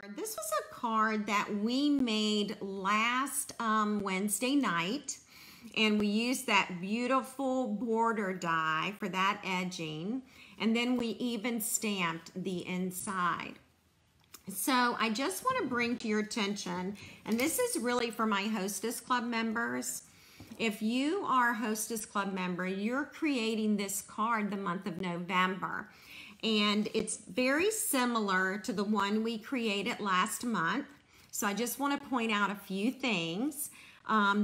This was a card that we made last Wednesday night, and we used that beautiful border die for that edging, and then we even stamped the inside. So I just want to bring to your attention, and this is really for my Hostess Club members. If you are a Hostess Club member, you're creating this card the month of November. And it's very similar to the one we created last month. So I just want to point out a few things.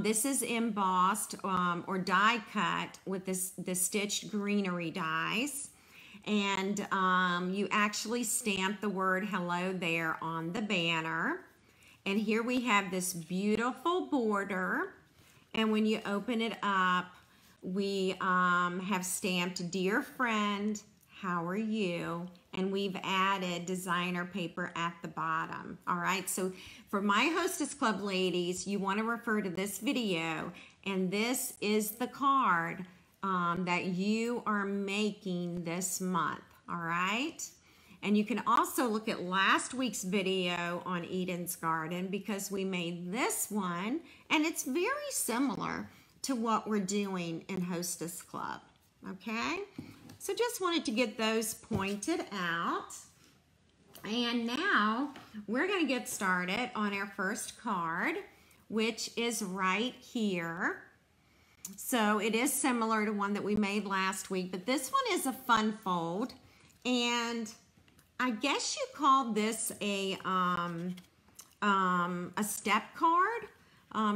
This is embossed or die cut with the stitched greenery dies. And you actually stamp the word hello there on the banner. And here we have this beautiful border. And when you open it up, we have stamped dear friend, how are you? And we've added designer paper at the bottom. All right, so for my Hostess Club ladies, you want to refer to this video, and this is the card that you are making this month. All right, and you can also look at last week's video on Eden's Garden because we made this one, and it's very similar to what we're doing in Hostess Club. Okay. So just wanted to get those pointed out. And now we're going to get started on our first card, which is right here. So it is similar to one that we made last week, but this one is a fun fold. And I guess you call this a step card.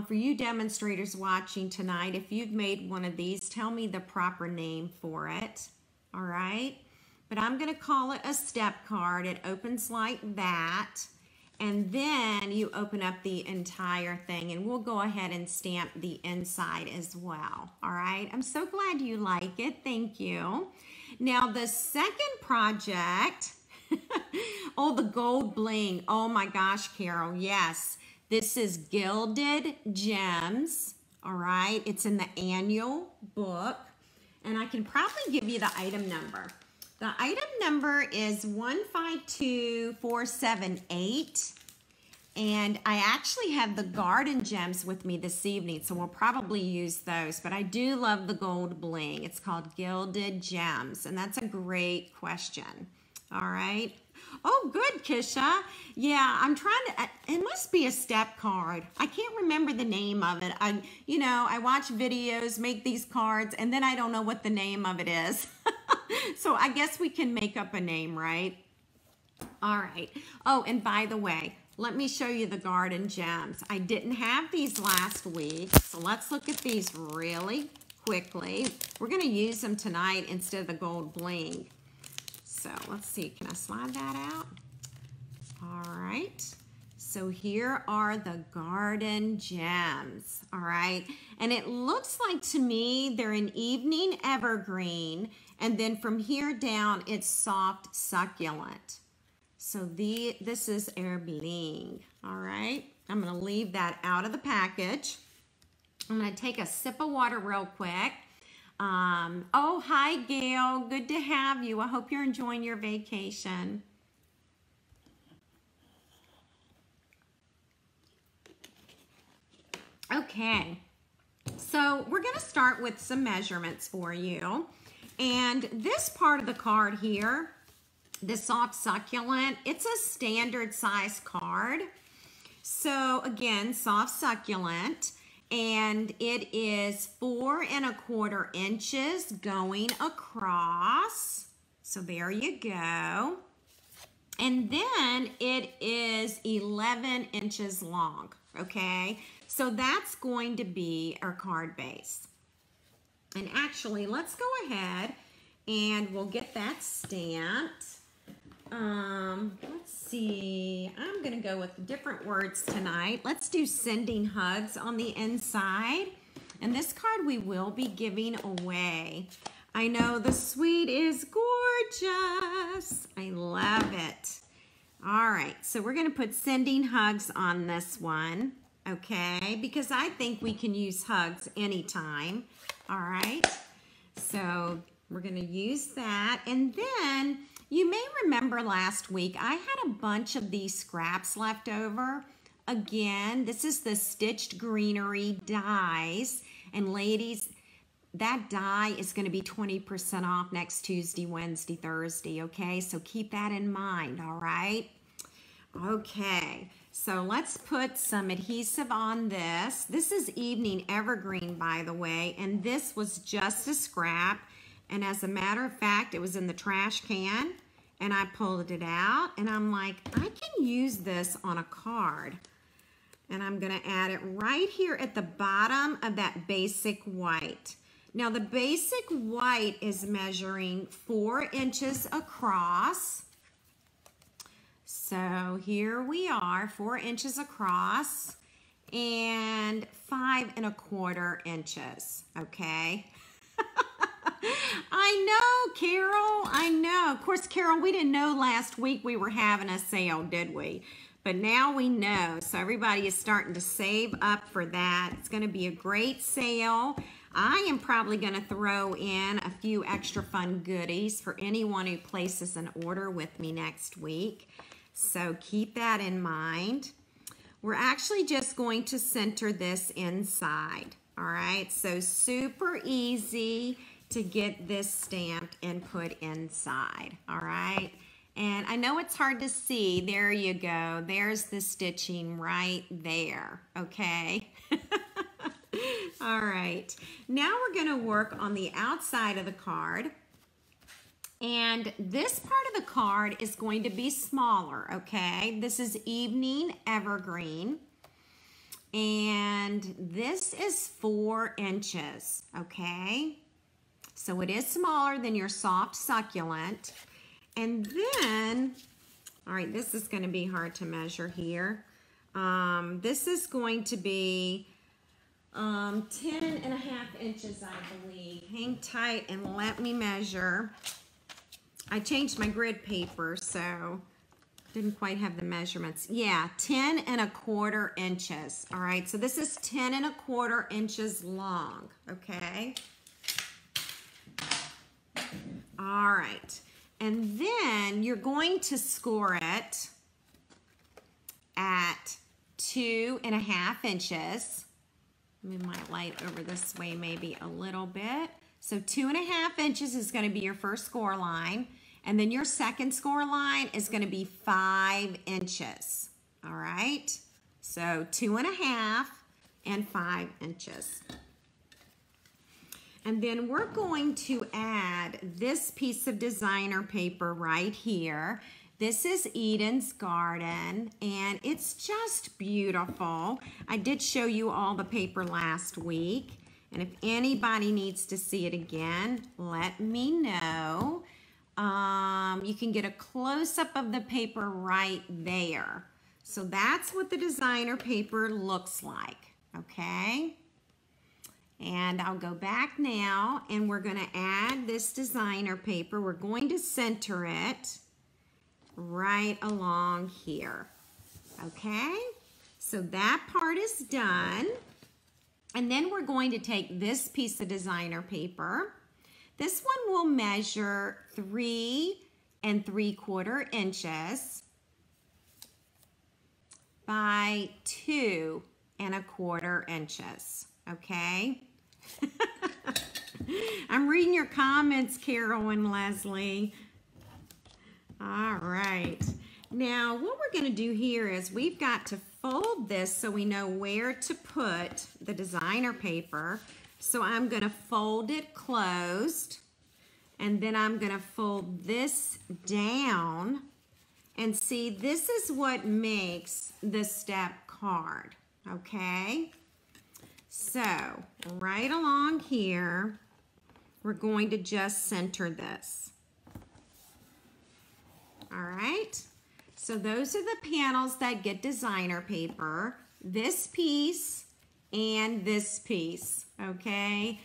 For you demonstrators watching tonight, if you've made one of these, tell me the proper name for it. All right, but I'm going to call it a step card. It opens like that, and then you open up the entire thing, and we'll go ahead and stamp the inside as well. All right, I'm so glad you like it. Thank you. Now, the second project, oh, the gold bling. Oh my gosh, Carol, yes. This is Gilded Gems. All right, it's in the annual book. And I can probably give you the item number. The item number is 152478. And I actually have the garden gems with me this evening, so we'll probably use those. But I do love the gold bling. It's called Gilded Gems, and that's a great question. All right. Oh, good, Kisha. Yeah, I'm trying to, it must be a step card. I can't remember the name of it. I watch videos, make these cards, and then I don't know what the name of it is. So I guess we can make up a name, right? All right. Oh, and by the way, let me show you the garden gems. I didn't have these last week, so let's look at these really quickly. We're going to use them tonight instead of the gold bling. So let's see, can I slide that out? All right, so here are the garden gems, all right? And it looks like to me they're an evening evergreen, and then from here down it's soft succulent. So this is air bling, all right? I'm gonna leave that out of the package. I'm gonna take a sip of water real quick. Oh, hi, Gail. Good to have you. I hope you're enjoying your vacation. Okay, so we're going to start with some measurements for you. And this part of the card here, the soft succulent, it's a standard size card. So again, soft succulent. And it is 4 1/4 inches going across. So there you go. And then it is 11 inches long, okay? So that's going to be our card base. And actually, let's go ahead and we'll get that stamped. Let's see, I'm gonna go with different words tonight. Let's do sending hugs on the inside. And this card we will be giving away. I know the suite is gorgeous. I love it. All right, so we're gonna put sending hugs on this one, okay? Because I think we can use hugs anytime, all right? So we're gonna use that. And then You may remember last week I had a bunch of these scraps left over. Again, this is the Stitched Greenery dies. And ladies, that die is going to be 20% off next Tuesday, Wednesday, Thursday, okay? So keep that in mind, all right? Okay, so let's put some adhesive on this. This is Evening Evergreen, by the way, and this was just a scrap. And as a matter of fact, it was in the trash can, and I pulled it out, and I'm like, I can use this on a card. And I'm gonna add it right here at the bottom of that basic white. Now the basic white is measuring 4 inches across. So here we are, 4 inches across and 5 1/4 inches, okay? I know, Carol, I know. Of course, Carol, we didn't know last week we were having a sale, did we? But now we know, so everybody is starting to save up for that. It's gonna be a great sale. I am probably gonna throw in a few extra fun goodies for anyone who places an order with me next week. So keep that in mind. We're actually just going to center this inside, all right? So super easy to get this stamped and put inside, all right? And I know it's hard to see. There you go. There's the stitching right there, okay? All right. Now we're going to work on the outside of the card. And this part of the card is going to be smaller, okay? This is Evening Evergreen. And this is 4 inches, okay? So it is smaller than your soft succulent. And then, all right, this is going to be hard to measure here. This is going to be 10 1/2 inches, I believe. Hang tight and let me measure. I changed my grid paper, so didn't quite have the measurements. Yeah, 10 1/4 inches. All right, so this is 10 1/4 inches long, okay? All right. And then you're going to score it at 2 1/2 inches. Move my light over this way maybe a little bit. So 2 1/2 inches is going to be your first score line. And then your second score line is going to be 5 inches. All right. So 2 1/2 and 5 inches. And then we're going to add this piece of designer paper right here. This is Eden's Garden, and it's just beautiful. I did show you all the paper last week, and if anybody needs to see it again, let me know. You can get a close-up of the paper right there. So that's what the designer paper looks like, okay? And I'll go back now, and we're going to add this designer paper. We're going to center it right along here, okay? So that part is done. And then we're going to take this piece of designer paper. This one will measure 3 3/4 inches by 2 1/4 inches, okay? I'm reading your comments, Carol and Leslie. All right. Now, what we're going to do here is we've got to fold this so we know where to put the designer paper. So I'm going to fold it closed, and then I'm going to fold this down. And see, this is what makes the step card, okay? So, right along here, we're going to just center this. All right, so those are the panels that get designer paper, this piece and this piece, okay?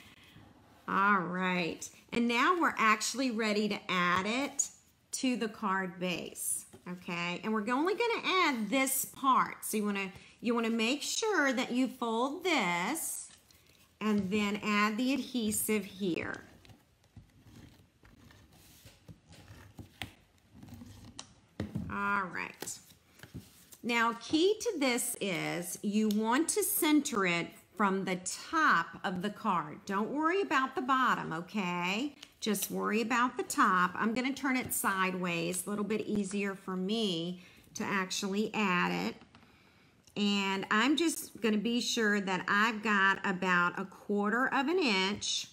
All right, and now we're actually ready to add it to the card base, okay? And we're only gonna add this part. So you wanna make sure that you fold this and then add the adhesive here. All right. Now, key to this is you want to center it from the top of the card. Don't worry about the bottom, okay? Just worry about the top. I'm going to turn it sideways, a little bit easier for me to actually add it. And I'm just going to be sure that I've got about 1/4 of an inch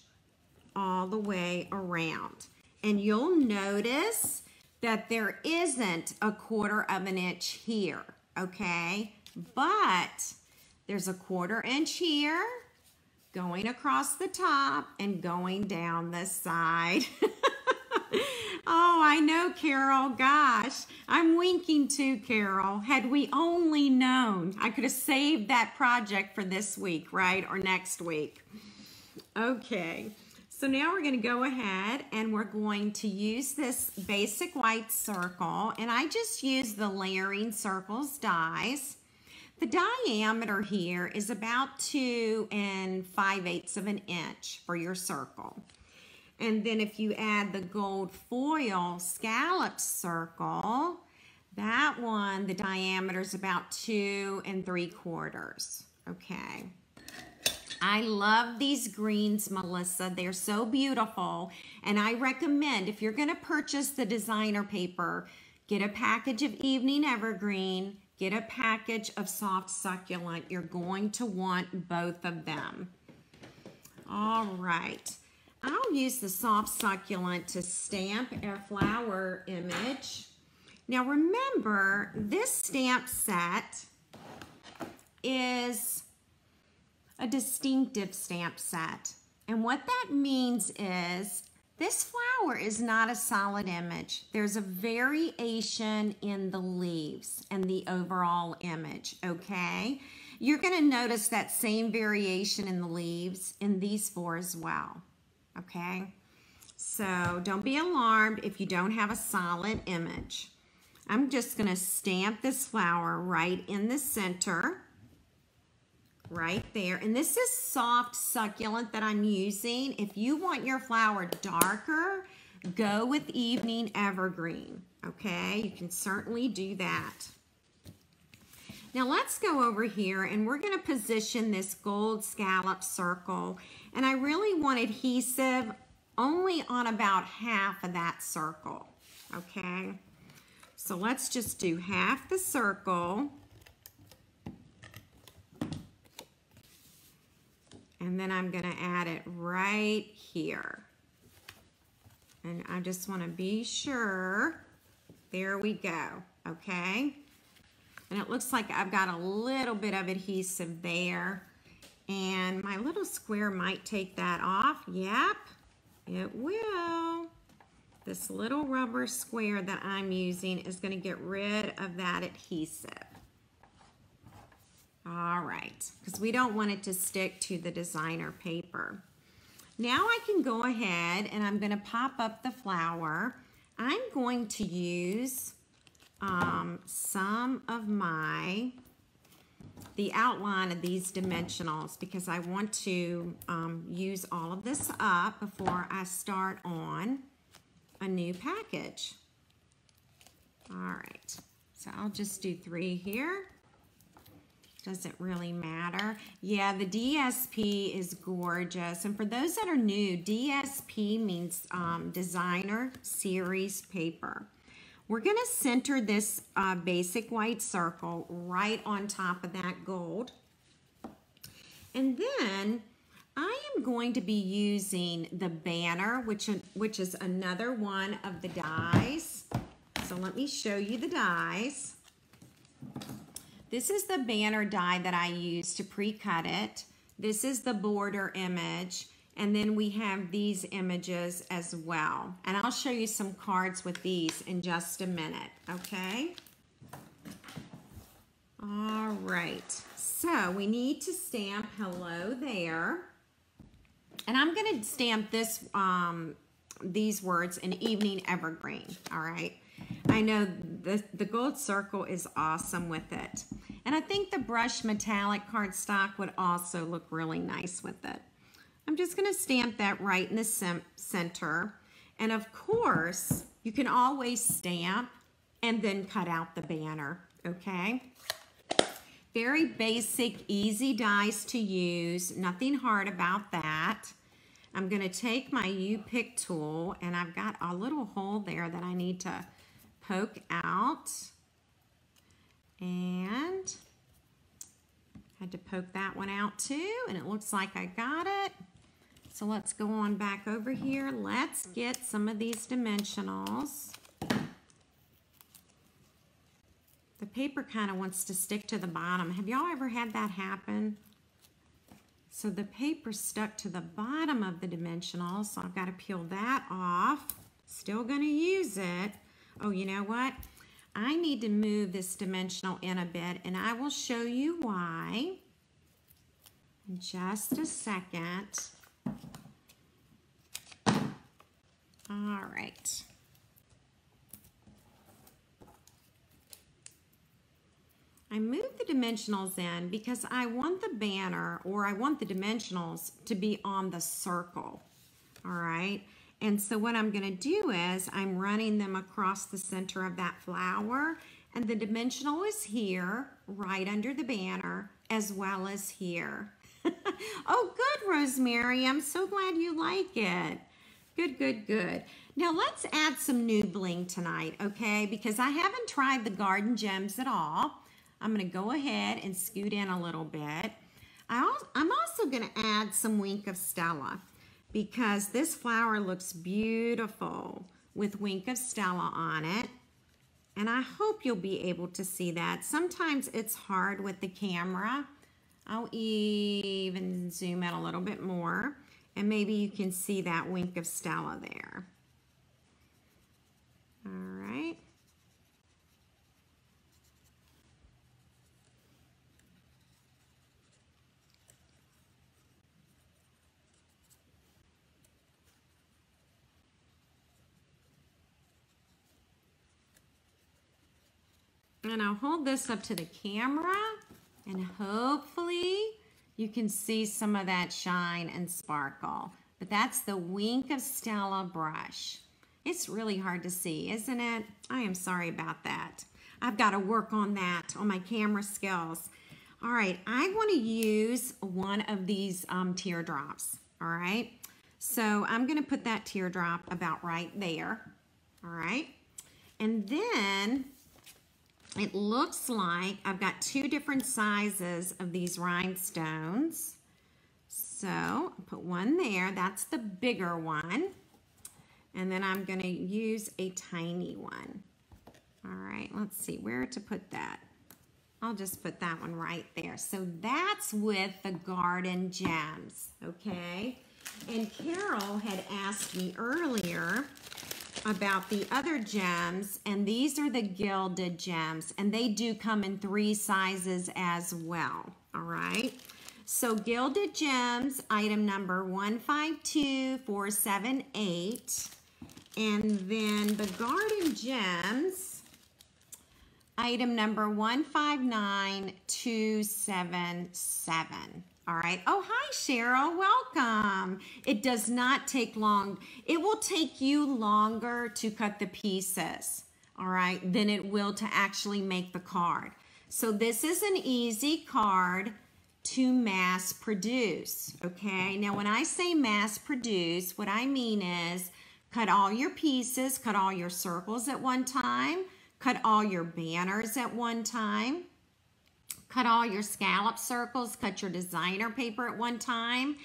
all the way around. And you'll notice that there isn't 1/4 of an inch here, okay? But there's 1/4 inch here, going across the top and going down the side. Oh, I know, Carol. Gosh, I'm winking too, Carol. Had we only known, I could have saved that project for this week, right? Or next week. Okay, so now we're going to go ahead and we're going to use this basic white circle. And I just use the Layering Circles dies. The diameter here is about 2 5/8 of an inch for your circle. And then if you add the gold foil scallop circle, that one, the diameter is about 2 3/4. Okay. I love these greens, Melissa. They're so beautiful. And I recommend, if you're going to purchase the designer paper, get a package of Evening Evergreen, get a package of Soft Succulent. You're going to want both of them. All right. I'll use the Soft Succulent to stamp our flower image. Now remember, this stamp set is a distinctive stamp set. And what that means is this flower is not a solid image. There's a variation in the leaves and the overall image, okay? You're going to notice that same variation in the leaves in these 4 as well. Okay, so don't be alarmed if you don't have a solid image. I'm just going to stamp this flower right in the center, right there. And this is Soft Succulent that I'm using. If you want your flower darker, go with Evening Evergreen. Okay, you can certainly do that. Now let's go over here and we're going to position this gold scallop circle. And I really want adhesive only on about half of that circle, okay? So let's just do half the circle. And then I'm going to add it right here. And I just want to be sure. There we go, okay? And it looks like I've got a little bit of adhesive there. And my little square might take that off. Yep, it will. This little rubber square that I'm using is going to get rid of that adhesive. All right, because we don't want it to stick to the designer paper. Now I can go ahead and I'm going to pop up the flower. I'm going to use some of the outline of these dimensionals because I want to use all of this up before I start on a new package. All right, so I'll just do 3 here. Doesn't really matter. Yeah, the DSP is gorgeous. And for those that are new, DSP means Designer Series Paper. We're going to center this basic white circle right on top of that gold. And then I am going to be using the banner, which is another one of the dies. So let me show you the dies. This is the banner die that I use to pre-cut it. This is the border image. And then we have these images as well. And I'll show you some cards with these in just a minute, okay? All right, so we need to stamp hello there. And I'm gonna stamp this, these words in Evening Evergreen, all right? I know the gold circle is awesome with it. And I think the brushed metallic cardstock would also look really nice with it. I'm just going to stamp that right in the center. And of course, you can always stamp and then cut out the banner, okay? Very basic, easy dies to use, nothing hard about that. I'm gonna take my U-pick tool, and I've got a little hole there that I need to poke out. And had to poke that one out too, and it looks like I got it. So let's go on back over here. Let's get some of these dimensionals. The paper kind of wants to stick to the bottom. Have y'all ever had that happen? So the paper stuck to the bottom of the dimensional, so I've got to peel that off. Still gonna use it. Oh, you know what? I need to move this dimensional in a bit, and I will show you why in just a second. All right. I moved the dimensionals in because I want the banner, or I want the dimensionals to be on the circle, all right? And so what I'm gonna do is I'm running them across the center of that flower, and the dimensional is here, right under the banner, as well as here. Oh, good, Rosemary, I'm so glad you like it. Good, good, good. Now let's add some new bling tonight, okay? Because I haven't tried the garden gems at all. I'm gonna go ahead and scoot in a little bit. I'm also gonna add some Wink of Stella because this flower looks beautiful with Wink of Stella on it. And I hope you'll be able to see that. Sometimes it's hard with the camera. I'll even zoom in a little bit more, and maybe you can see that Wink of Stella there. All right. And I'll hold this up to the camera, and hopefully you can see some of that shine and sparkle. But that's the Wink of Stella brush. It's really hard to see, isn't it? I am sorry about that. I've got to work on that, on my camera skills. All right, I want to use one of these teardrops, all right? So I'm going to put that teardrop about right there, all right? And then it looks like I've got two different sizes of these rhinestones. So I'll put one there, that's the bigger one. And then I'm gonna use a tiny one. All right, let's see where to put that. I'll just put that one right there. So that's with the garden gems, okay? And Carol had asked me earlier about the other gems, and these are the Gilded Gems, and they do come in 3 sizes as well, all right? So Gilded Gems, item number 152478, and then the Garden Gems, item number 159277. All right. Oh, hi, Cheryl. Welcome. It does not take long. It will take you longer to cut the pieces, all right, than it will to actually make the card. So this is an easy card to mass produce, okay? Now, when I say mass produce, what I mean is cut all your pieces, cut all your circles at one time, cut all your banners at one time, cut all your scallop circles, cut your designer paper at one time,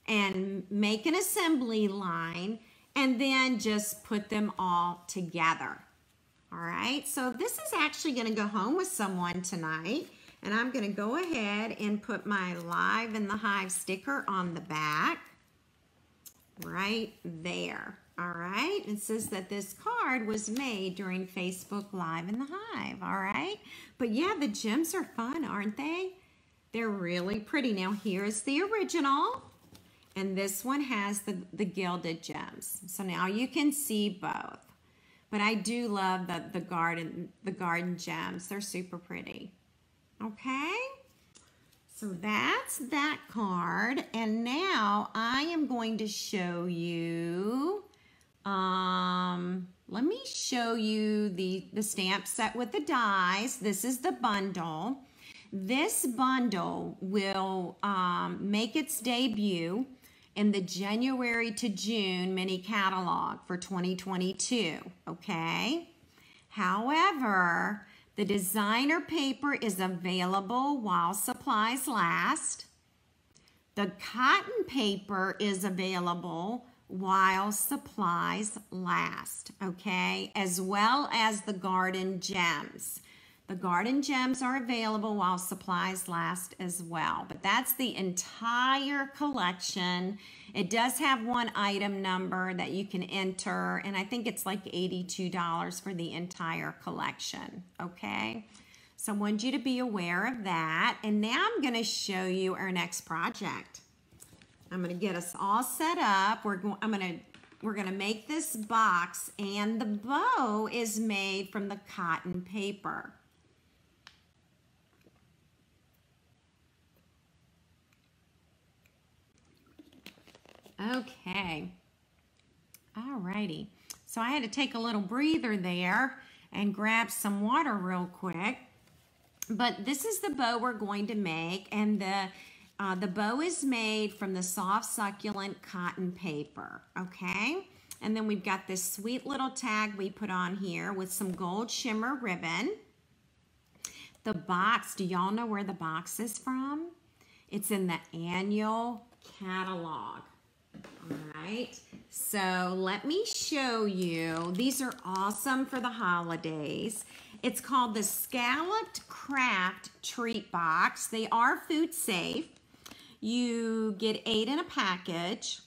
and make an assembly line, and then just put them all together. All right, so this is actually gonna go home with someone tonight, and I'm gonna go ahead and put my Live in the Hive sticker on the back, right there. All right, it says that this card was made during Facebook Live in the Hive, all right? But yeah, the gems are fun, aren't they? They're really pretty. Now here's the original, and this one has the Gilded Gems. So now you can see both. But I do love the garden gems. They're super pretty. Okay? So that's that card, and now I am going to show you let me show you the stamp set with the dies. This is the bundle. This bundle will make its debut in the January to June mini catalog for 2022, okay? However, the designer paper is available while supplies last. The cotton paper is available while supplies last, okay? As well as the garden gems. The garden gems are available while supplies last as well, but that's the entire collection. It does have one item number that you can enter, and I think it's like $82 for the entire collection, okay? So I want you to be aware of that, and now I'm gonna show you our next project. I'm gonna get us all set up. We're gonna make this box, and the bow is made from the cotton paper. Okay, alrighty. So I had to take a little breather there and grab some water real quick. But this is the bow we're going to make, and the bow is made from the soft, succulent cotton paper, okay? And then we've got this sweet little tag we put on here with some gold shimmer ribbon. The box, do y'all know where the box is from? It's in the annual catalog. All right, so let me show you. These are awesome for the holidays. It's called the Scalloped Craft Treat Box. They are food safe. You get 8 in a package,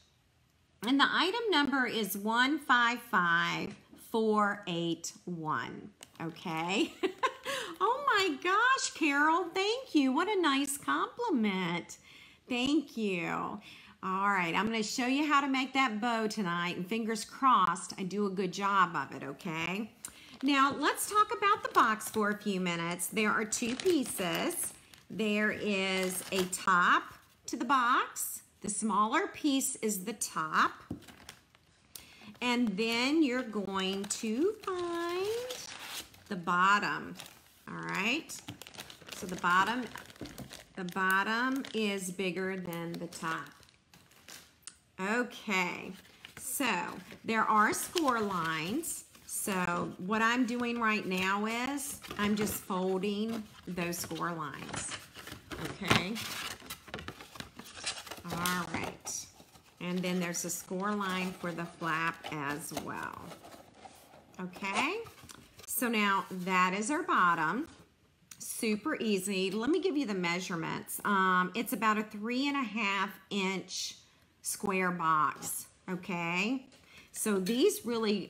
and the item number is 155481, okay? Oh my gosh, Carol, thank you. What a nice compliment. Thank you. All right, I'm going to show you how to make that bow tonight, and fingers crossed I do a good job of it, okay? Now, let's talk about the box for a few minutes. There are 2 pieces. There is a top to the box. The smaller piece is the top. And then you're going to find the bottom, all right? So the bottom is bigger than the top. Okay, so there are score lines. So what I'm doing right now is I'm just folding those score lines, okay? All right, and then there's a score line for the flap as well, okay? So now that is our bottom. Super easy. Let me give you the measurements. It's about a 3.5 inch square box, okay? So these really,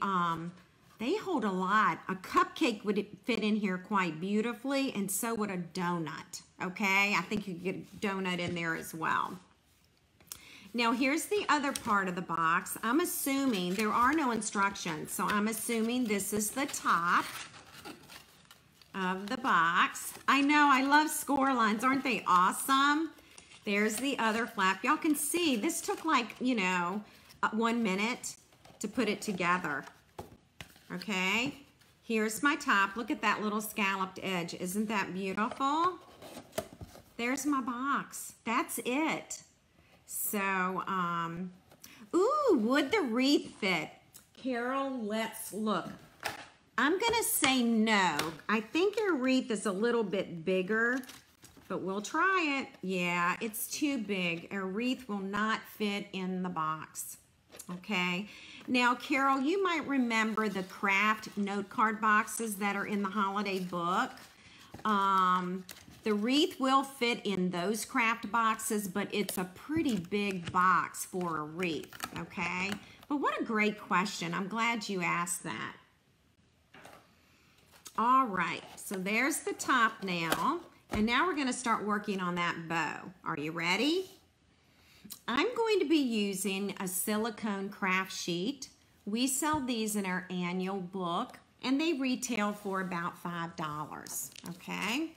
they hold a lot. A cupcake would fit in here quite beautifully, and so would a donut, okay? I think you could get a donut in there as well. Now here's the other part of the box. I'm assuming there are no instructions, so I'm assuming this is the top of the box. I know, I love score lines. Aren't they awesome? There's the other flap. Y'all can see this took like, you know, 1 minute to put it together. Okay, here's my top. Look at that little scalloped edge. Isn't that beautiful? There's my box. That's it. So, ooh, would the wreath fit? Carol, let's look. I'm gonna say no. I think your wreath is a little bit bigger, but we'll try it. Yeah, it's too big. A wreath will not fit in the box, okay? Now, Carol, you might remember the craft note card boxes that are in the holiday book. The wreath will fit in those craft boxes, but it's a pretty big box for a wreath, okay? But what a great question. I'm glad you asked that. All right, so there's the top now. And now we're going to start working on that bow. Are you ready? I'm going to be using a silicone craft sheet. We sell these in our annual book, and they retail for about $5, okay?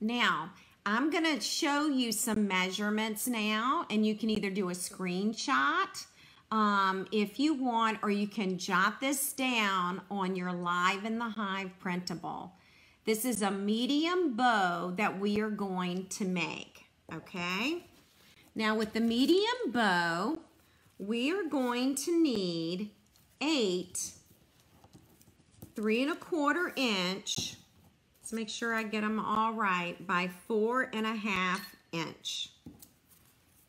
Now, I'm going to show you some measurements now, and you can either do a screenshot if you want, or you can jot this down on your Live in the Hive printable. This is a medium bow that we are going to make, okay? Now with the medium bow, we are going to need 8 3¼ inch. Let's make sure I get them all right, by 4½ inch.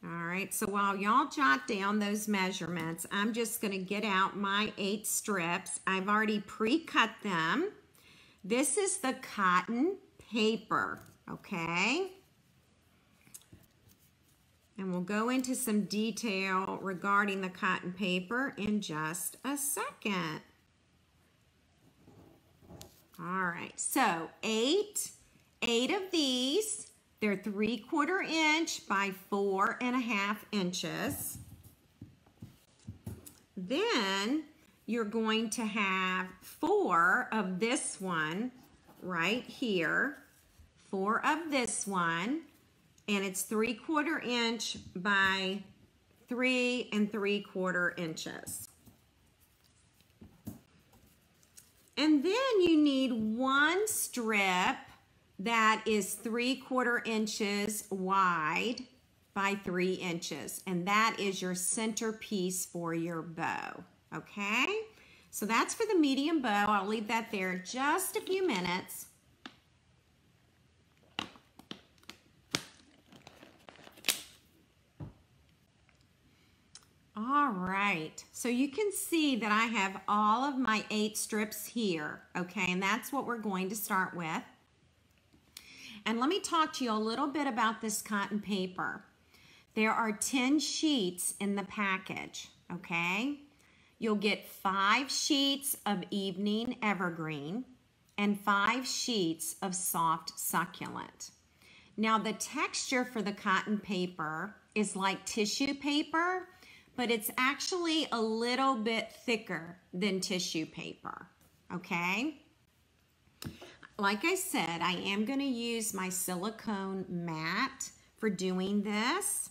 All right, so while y'all jot down those measurements, I'm just gonna get out my 8 strips. I've already pre-cut them. This is the cotton paper, okay? And we'll go into some detail regarding the cotton paper in just a second. All right, so 8 of these. They're 3¼ inch by 4½ inches. Then you're going to have 4 of this one right here, 4 of this one, and it's 3¼ inch by 3¾ inches. And then you need 1 strip that is 3¼ inches wide by 3 inches, and that is your centerpiece for your bow, okay? So that's for the medium bow. I'll leave that there just a few minutes. All right, so you can see that I have all of my 8 strips here, okay, and that's what we're going to start with. And let me talk to you a little bit about this cotton paper. There are 10 sheets in the package, okay? You'll get 5 sheets of evening evergreen and 5 sheets of soft succulent. Now the texture for the cotton paper is like tissue paper, but it's actually a little bit thicker than tissue paper, okay? Like I said, I am going to use my silicone mat for doing this,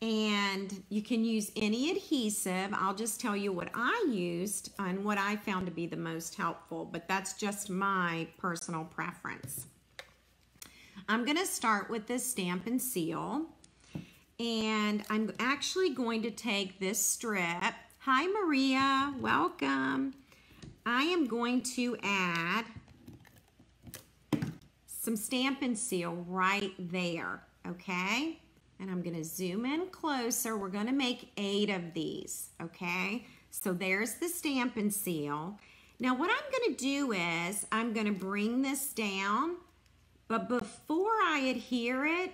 and you can use any adhesive. I'll just tell you what I used and what I found to be the most helpful, but that's just my personal preference. I'm going to start with this Stamp and Seal, and I'm actually going to take this strip. Hi Maria, welcome. I am going to add some Stamp and Seal right there, okay? And I'm gonna zoom in closer. We're gonna make 8 of these, okay? So there's the Stamp and Seal. Now what I'm gonna do is, I'm gonna bring this down, but before I adhere it,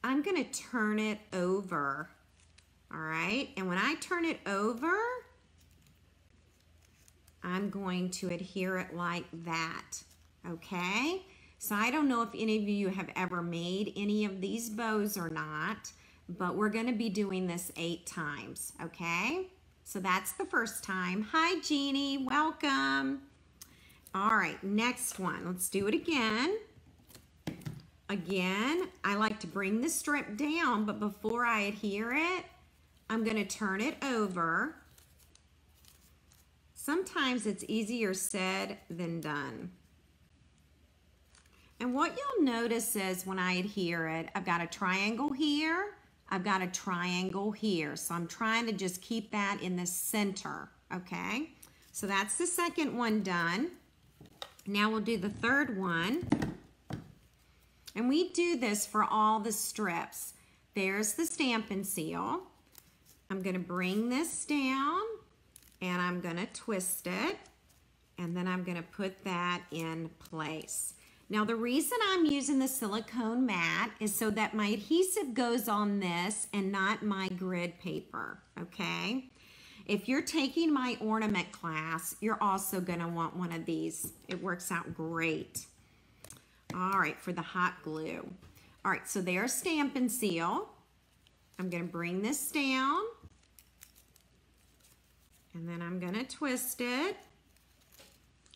I'm gonna turn it over, all right? And when I turn it over, I'm going to adhere it like that, okay? So I don't know if any of you have ever made any of these bows or not, but we're gonna be doing this 8 times, okay? So that's the first time. Hi Jeannie, welcome. All right, next one, let's do it again. Again, I like to bring the strip down, but before I adhere it, I'm gonna turn it over. Sometimes it's easier said than done. And what you'll notice is when I adhere it, I've got a triangle here, I've got a triangle here. So I'm trying to just keep that in the center, okay? So that's the second one done. Now we'll do the third one. And we do this for all the strips. There's the Stamp and Seal. I'm gonna bring this down and I'm gonna twist it, and then I'm gonna put that in place. Now the reason I'm using the silicone mat is so that my adhesive goes on this and not my grid paper, okay? If you're taking my ornament class, you're also gonna want one of these. It works out great. All right, for the hot glue. All right, so there's Stamp and Seal. I'm gonna bring this down, and then I'm gonna twist it.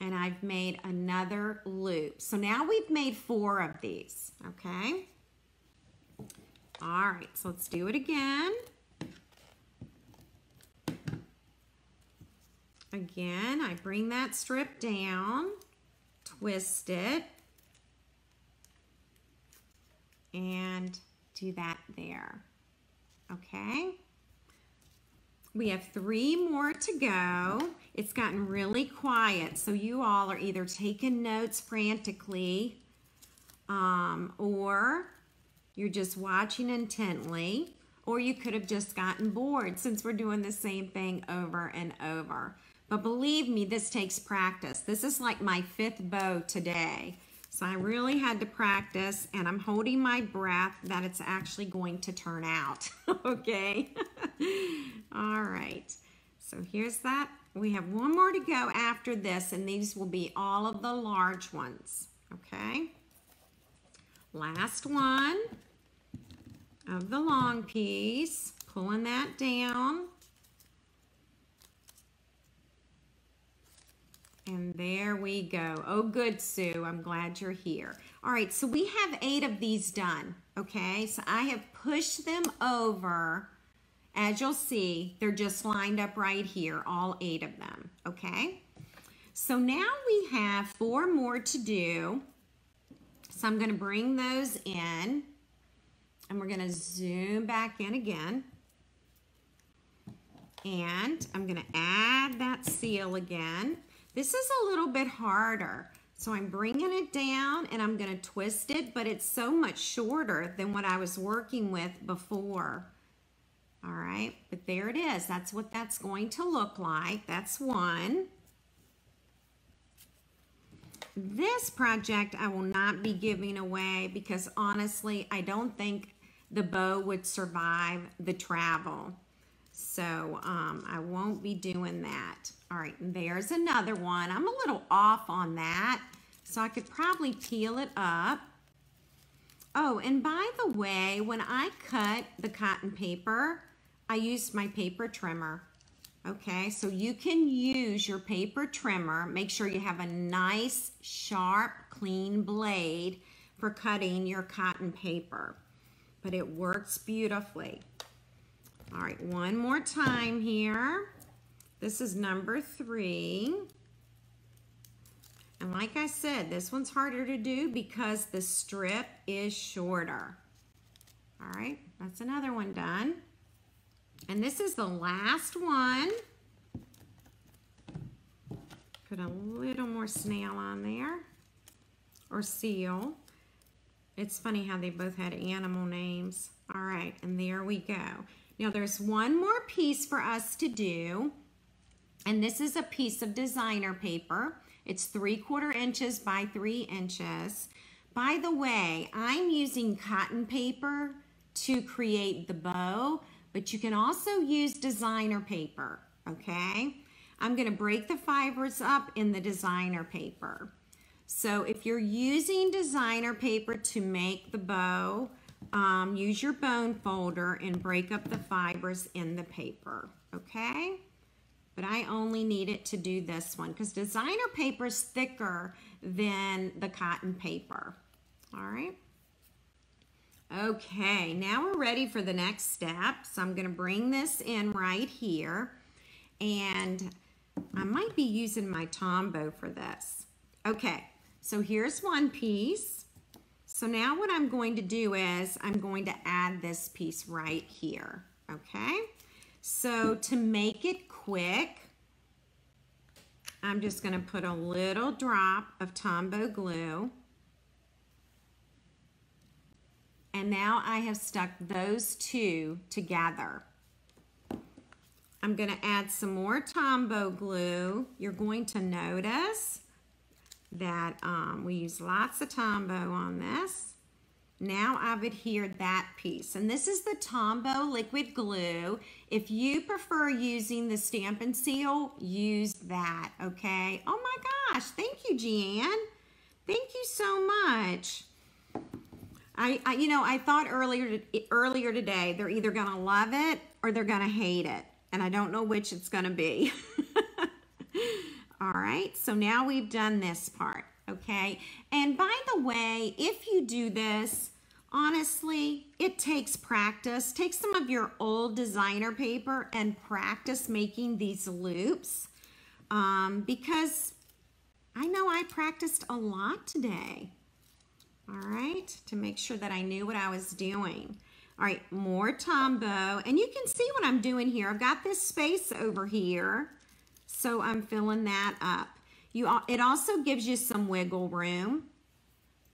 And I've made another loop. So now we've made 4 of these, okay? All right, so let's do it again. Again, I bring that strip down, twist it, and do that there. Okay. We have 3 more to go. It's gotten really quiet, so you all are either taking notes frantically or you're just watching intently, or you could have just gotten bored since we're doing the same thing over and over. But believe me, this takes practice. This is like my 5th bow today. So I really had to practice, and I'm holding my breath that it's actually going to turn out, okay? All right, so here's that. We have 1 more to go after this, and these will be all of the large ones, okay? Last one of the long piece, pulling that down. And there we go. Oh, good, Sue. I'm glad you're here. All right, so we have 8 of these done, okay? So I have pushed them over. As you'll see, they're just lined up right here, all 8 of them, okay? So now we have 4 more to do. So I'm going to bring those in, and we're going to zoom back in again. And I'm going to add that seal again. This is a little bit harder. So I'm bringing it down and I'm going to twist it, but it's so much shorter than what I was working with before. All right, but there it is. That's what that's going to look like. That's 1. This project I will not be giving away because honestly, I don't think the bow would survive the travel. So I won't be doing that. All right, and there's another one. I'm a little off on that, so I could probably peel it up. Oh, and by the way, when I cut the cotton paper, I used my paper trimmer. Okay, so you can use your paper trimmer. Make sure you have a nice, sharp, clean blade for cutting your cotton paper. But it works beautifully. All right, 1 more time here. This is number 3. And like I said, this one's harder to do because the strip is shorter. All right, that's another one done. And this is the last one. Put a little more snail on there, or seal. It's funny how they both had animal names. All right, and there we go. Now there's 1 more piece for us to do, and this is a piece of designer paper. It's 3/4 inches by 3 inches. By the way, I'm using cotton paper to create the bow, but you can also use designer paper, okay? I'm gonna break the fibers up in the designer paper. So if you're using designer paper to make the bow, use your bone folder and break up the fibers in the paper, okay? But I only need it to do this one because designer paper is thicker than the cotton paper, all right? Okay, now we're ready for the next step. So I'm gonna bring this in right here, and I might be using my Tombow for this. Okay, so here's 1 piece. So now what I'm going to do is I'm going to add this piece right here, okay? So to make it quick, I'm just gonna put a little drop of Tombow glue. And now I have stuck those 2 together. I'm gonna add some more Tombow glue. You're going to notice that we use lots of Tombow on this. Now I've adhered that piece. And this is the Tombow liquid glue. If you prefer using the Stamp and Seal, use that, okay? Oh my gosh, thank you, Jeanne. Thank you so much. I thought earlier today, they're either gonna love it or they're gonna hate it. And I don't know which it's gonna be. All right, so now we've done this part, okay? And by the way, if you do this, honestly, it takes practice. Take some of your old designer paper and practice making these loops. because I know I practiced a lot today. All right, to make sure that I knew what I was doing. All right, more Tombow, and you can see what I'm doing here. I've got this space over here, so I'm filling that up. It also gives you some wiggle room.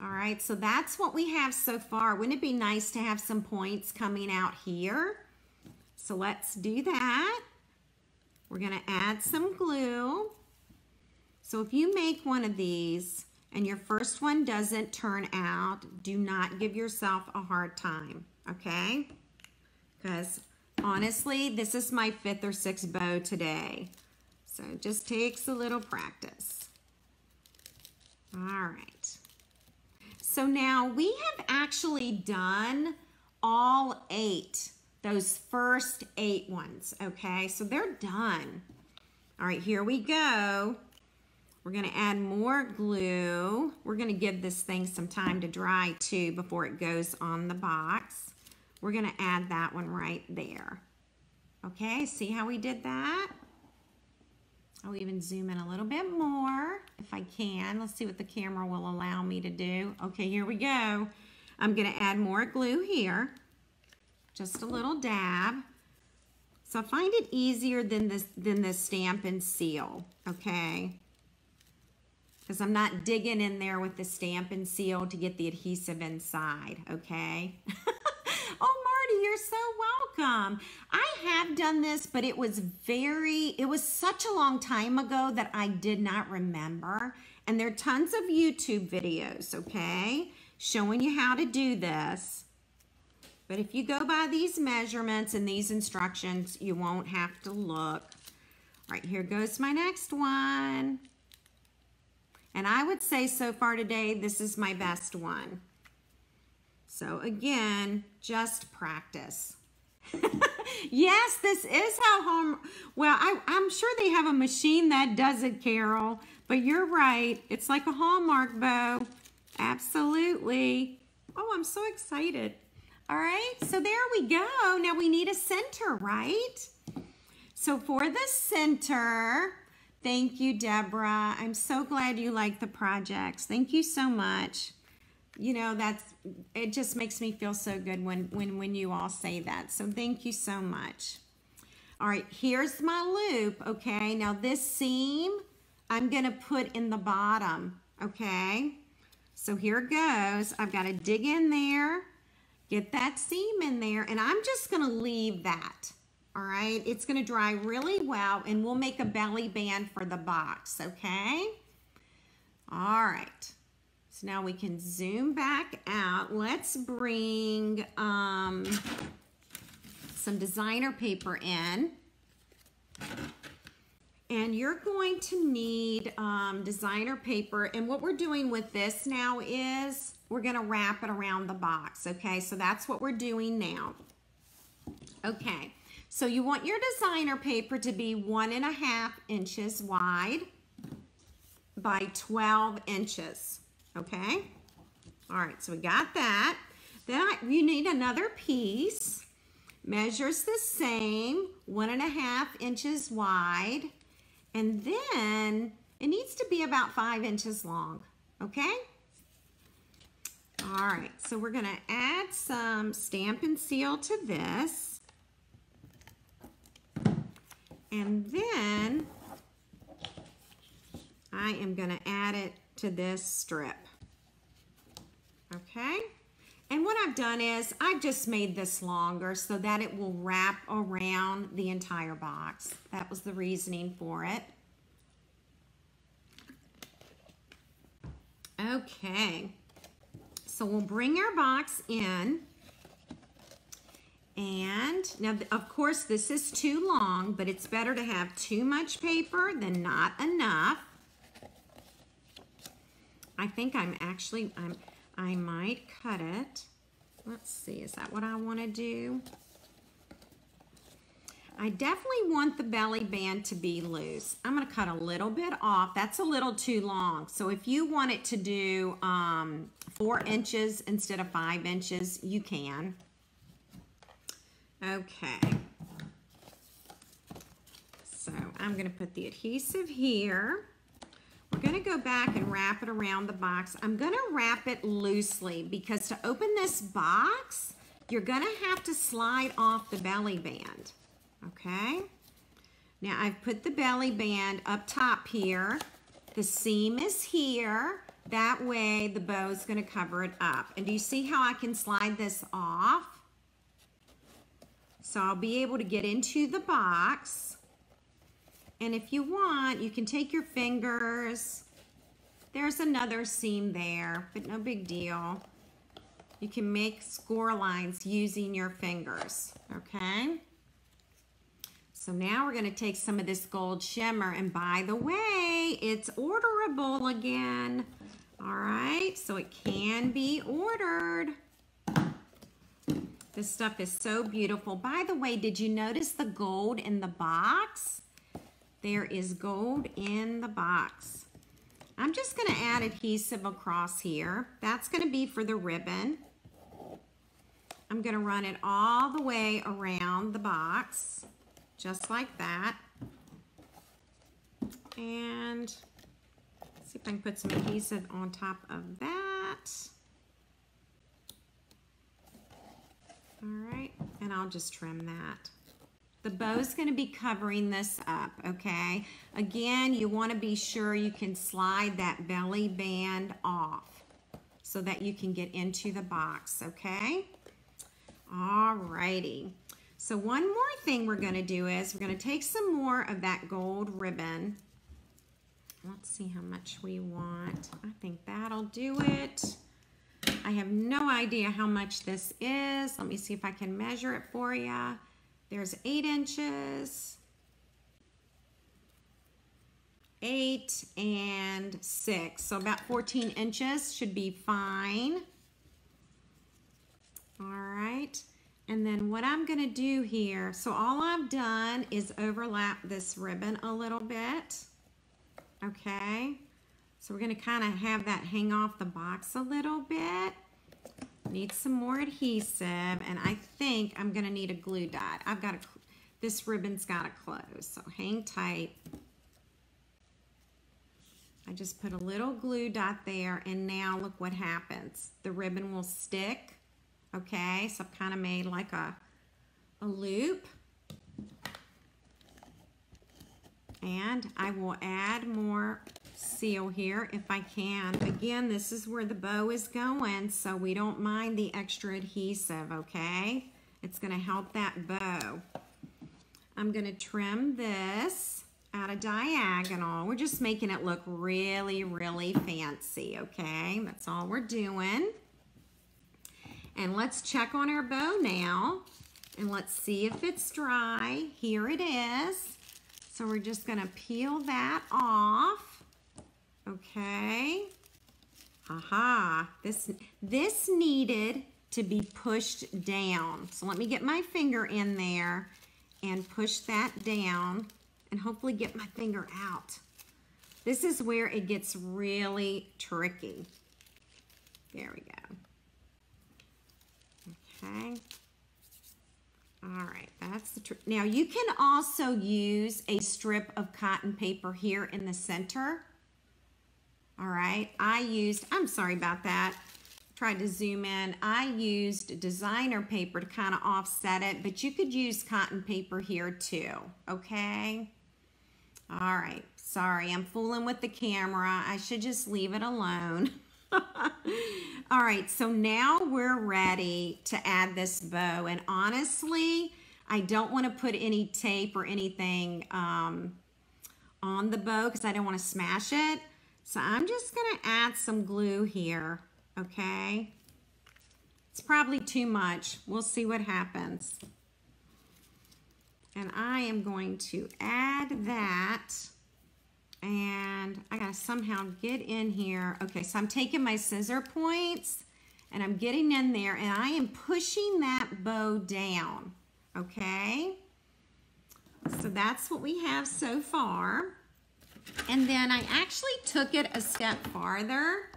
All right, so that's what we have so far. Wouldn't it be nice to have some points coming out here? So let's do that. We're gonna add some glue. So if you make one of these and your first one doesn't turn out, do not give yourself a hard time, okay? Because honestly, this is my 5th or 6th bow today. So it just takes a little practice. All right. So now we have actually done all 8, those first 8 ones, okay? So they're done. All right, here we go. We're gonna add more glue. We're gonna give this thing some time to dry too before it goes on the box. We're gonna add that one right there. Okay, see how we did that? I'll even zoom in a little bit more if I can. Let's see what the camera will allow me to do. Okay, here we go. I'm gonna add more glue here. Just a little dab. So I find it easier than the stamp and seal, okay? Because I'm not digging in there with the stamp and seal to get the adhesive inside, okay? Oh, Marty, you're so welcome. I have done this, but it was such a long time ago that I did not remember. And there are tons of YouTube videos, okay, showing you how to do this. But if you go by these measurements and these instructions, you won't have to look. All right, here goes my next one. And I would say so far today, this is my best one. So again, just practice. Yes, this is how well, I'm sure they have a machine that does it, Carol, but you're right. It's like a Hallmark bow. Absolutely. Oh, I'm so excited. All right, so there we go. Now we need a center, right? So for the center, thank you, Deborah. I'm so glad you like the projects. Thank you so much. You know, it just makes me feel so good when you all say that. So thank you so much. All right, here's my loop, okay? Now this seam, I'm gonna put in the bottom, okay? So here goes. I've got to dig in there, get that seam in there, and I'm just gonna leave that. All right, it's gonna dry really well, and we'll make a belly band for the box, okay? All right, so now we can zoom back out. Let's bring some designer paper in. And you're going to need designer paper, and what we're doing with this now is we're gonna wrap it around the box, okay? So that's what we're doing now. Okay. So you want your designer paper to be 1.5 inches wide by 12 inches, okay? All right, so we got that. Then you need another piece. Measures the same, 1.5 inches wide, and then it needs to be about 5 inches long, okay? All right, so we're gonna add some Stamp and Seal to this. And then I am going to add it to this strip. Okay? And what I've done is I've just made this longer so that it will wrap around the entire box. That was the reasoning for it. Okay. So we'll bring our box in. And now, of course, this is too long, but it's better to have too much paper than not enough. I think I might cut it. Let's see, is that what I want to do? I definitely want the belly band to be loose. I'm going to cut a little bit off. That's a little too long. So if you want it to do 4 inches instead of 5 inches, you can. Okay, so So I'm going to put the adhesive here. We're going to go back and wrap it around the box. I'm going to wrap it loosely because to open this box, you're going to have to slide off the belly band. Okay? Now I've put the belly band up top here. The seam is here. That way the bow is going to cover it up. And do you see how I can slide this off? So I'll be able to get into the box. And if you want, you can take your fingers. There's another seam there, but no big deal. You can make score lines using your fingers, okay? So now we're gonna take some of this gold shimmer, and by the way, it's orderable again. All right, so it can be ordered. This stuff is so beautiful. By the way, did you notice the gold in the box? There is gold in the box. I'm just gonna add adhesive across here. That's gonna be for the ribbon. I'm gonna run it all the way around the box, just like that. And see if I can put some adhesive on top of that. All right, and I'll just trim that. The bow's gonna be covering this up, okay? Again, you wanna be sure you can slide that belly band off so that you can get into the box, okay? All righty. So one more thing we're gonna do is we're gonna take some more of that gold ribbon. Let's see how much we want. I think that'll do it. I have no idea how much this is. Let me see if I can measure it for you. There's 8 inches, 8 and 6, so about 14 inches should be fine. All right, and then what I'm gonna do here, so all I've done is overlap this ribbon a little bit, okay? So we're gonna kind of have that hang off the box a little bit. Need some more adhesive, and I think I'm gonna need a glue dot. This ribbon's gotta close, so hang tight. I just put a little glue dot there, and now look what happens. The ribbon will stick, okay? So I've kind of made like a loop. And I will add more seal here if I can. Again, this is where the bow is going, so we don't mind the extra adhesive, okay? It's gonna help that bow. I'm gonna trim this at a diagonal. We're just making it look really, really fancy, okay? That's all we're doing. And let's check on our bow now, and let's see if it's dry. Here it is. So we're just gonna peel that off, okay? Aha, this needed to be pushed down. So let me get my finger in there and push that down and hopefully get my finger out. This is where it gets really tricky. There we go. Okay. All right, that's the trick. Now you can also use a strip of cotton paper here in the center. All right, I'm sorry about that. Tried to zoom in. I used designer paper to kind of offset it, but you could use cotton paper here too, okay? All right, sorry, I'm fooling with the camera. I should just leave it alone. All right, so now we're ready to add this bow, and honestly, I don't want to put any tape or anything on the bow because I don't want to smash it. So I'm just going to add some glue here, okay? It's probably too much. We'll see what happens. And I am going to add that. And I gotta somehow get in here. Okay, so I'm taking my scissor points and I'm getting in there and I am pushing that bow down, okay? So that's what we have so far. And then I actually took it a step farther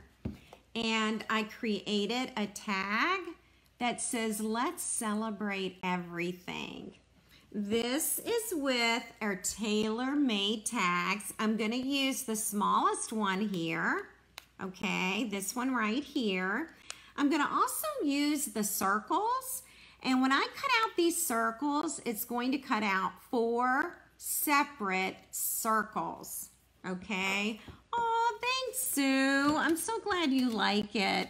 and I created a tag that says, "Let's celebrate everything." This is with our tailor-made tags. I'm going to use the smallest one here. Okay, this one right here. I'm going to also use the circles. And when I cut out these circles, it's going to cut out 4 separate circles. Okay. Oh, thanks, Sue. I'm so glad you like it.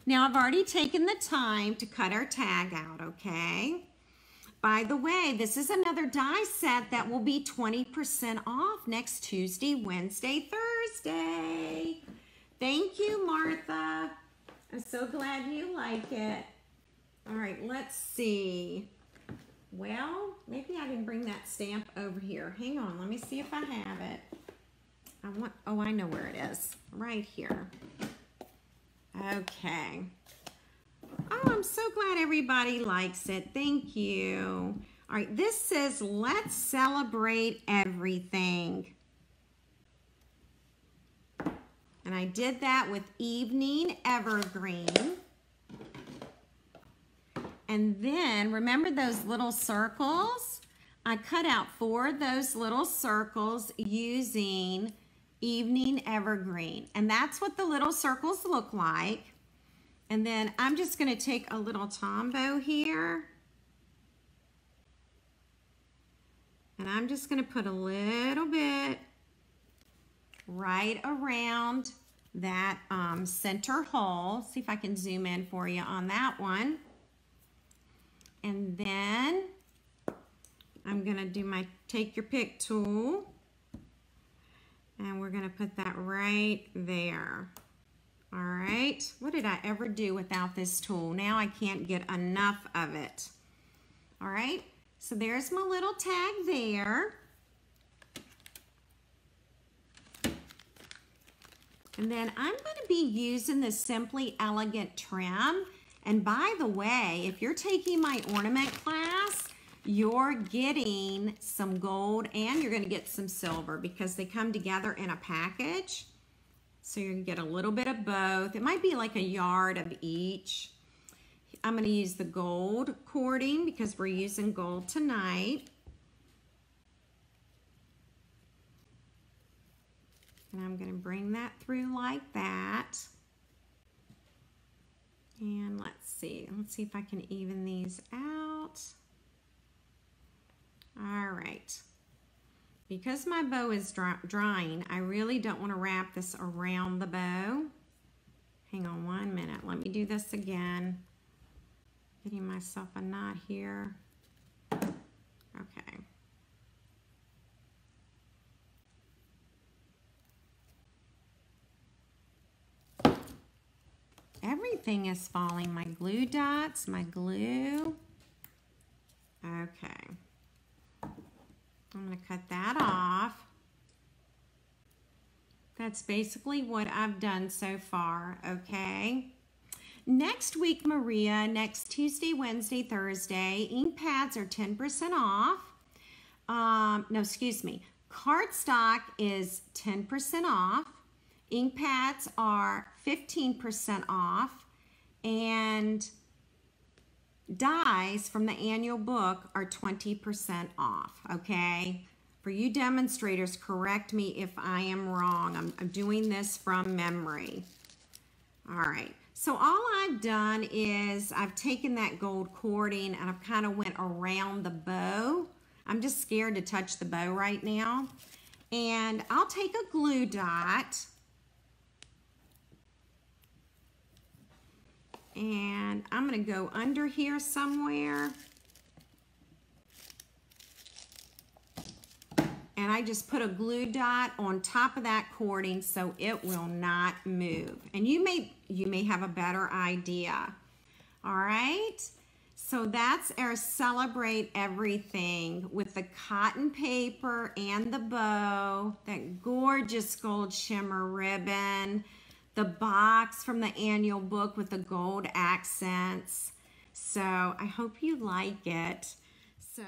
Now, I've already taken the time to cut our tag out, okay? By the way, this is another die set that will be 20% off next Tuesday, Wednesday, Thursday. Thank you, Martha. I'm so glad you like it. All right, let's see. Well, maybe I didn't bring that stamp over here. Hang on, let me see if I have it. Oh, I know where it is. Right here. Okay. Oh, I'm so glad everybody likes it. Thank you. All right, this says, let's celebrate everything. And I did that with Evening Evergreen. And then, remember those little circles? I cut out 4 of those little circles using Evening Evergreen. And that's what the little circles look like. And then I'm just going to take a little Tombow here. And I'm just going to put a little bit right around that center hole. See if I can zoom in for you on that one. And then I'm going to do my take your pick tool. And we're going to put that right there. All right, what did I ever do without this tool? Now I can't get enough of it. All right, so there's my little tag there. And then I'm going to be using the Simply Elegant trim. And by the way, if you're taking my ornament class, you're getting some gold and you're going to get some silver because they come together in a package. So you're going to get a little bit of both. It might be like a yard of each. I'm going to use the gold cording because we're using gold tonight. And I'm going to bring that through like that. And let's see if I can even these out. All right. Because my bow is drying, I really don't want to wrap this around the bow. Hang on 1 minute. Let me do this again. Getting myself a knot here. Okay. Everything is falling. My glue dots, my glue. Okay. I'm going to cut that off. That's basically what I've done so far, okay? Next week, Maria, next Tuesday, Wednesday, Thursday, ink pads are 10% off. No, excuse me. Cardstock is 10% off. Ink pads are 15% off. And dies from the annual book are 20% off, okay? For you demonstrators, correct me if I am wrong. I'm doing this from memory. All right, so all I've done is I've taken that gold cording and I've kind of went around the bow. I'm just scared to touch the bow right now. And I'll take a glue dot. And I'm going to go under here somewhere. And I just put a glue dot on top of that cording so it will not move. And you may have a better idea. All right? So that's our Celebrate Everything with the cotton paper and the bow, that gorgeous gold shimmer ribbon, the box from the annual book with the gold accents. So I hope you like it. So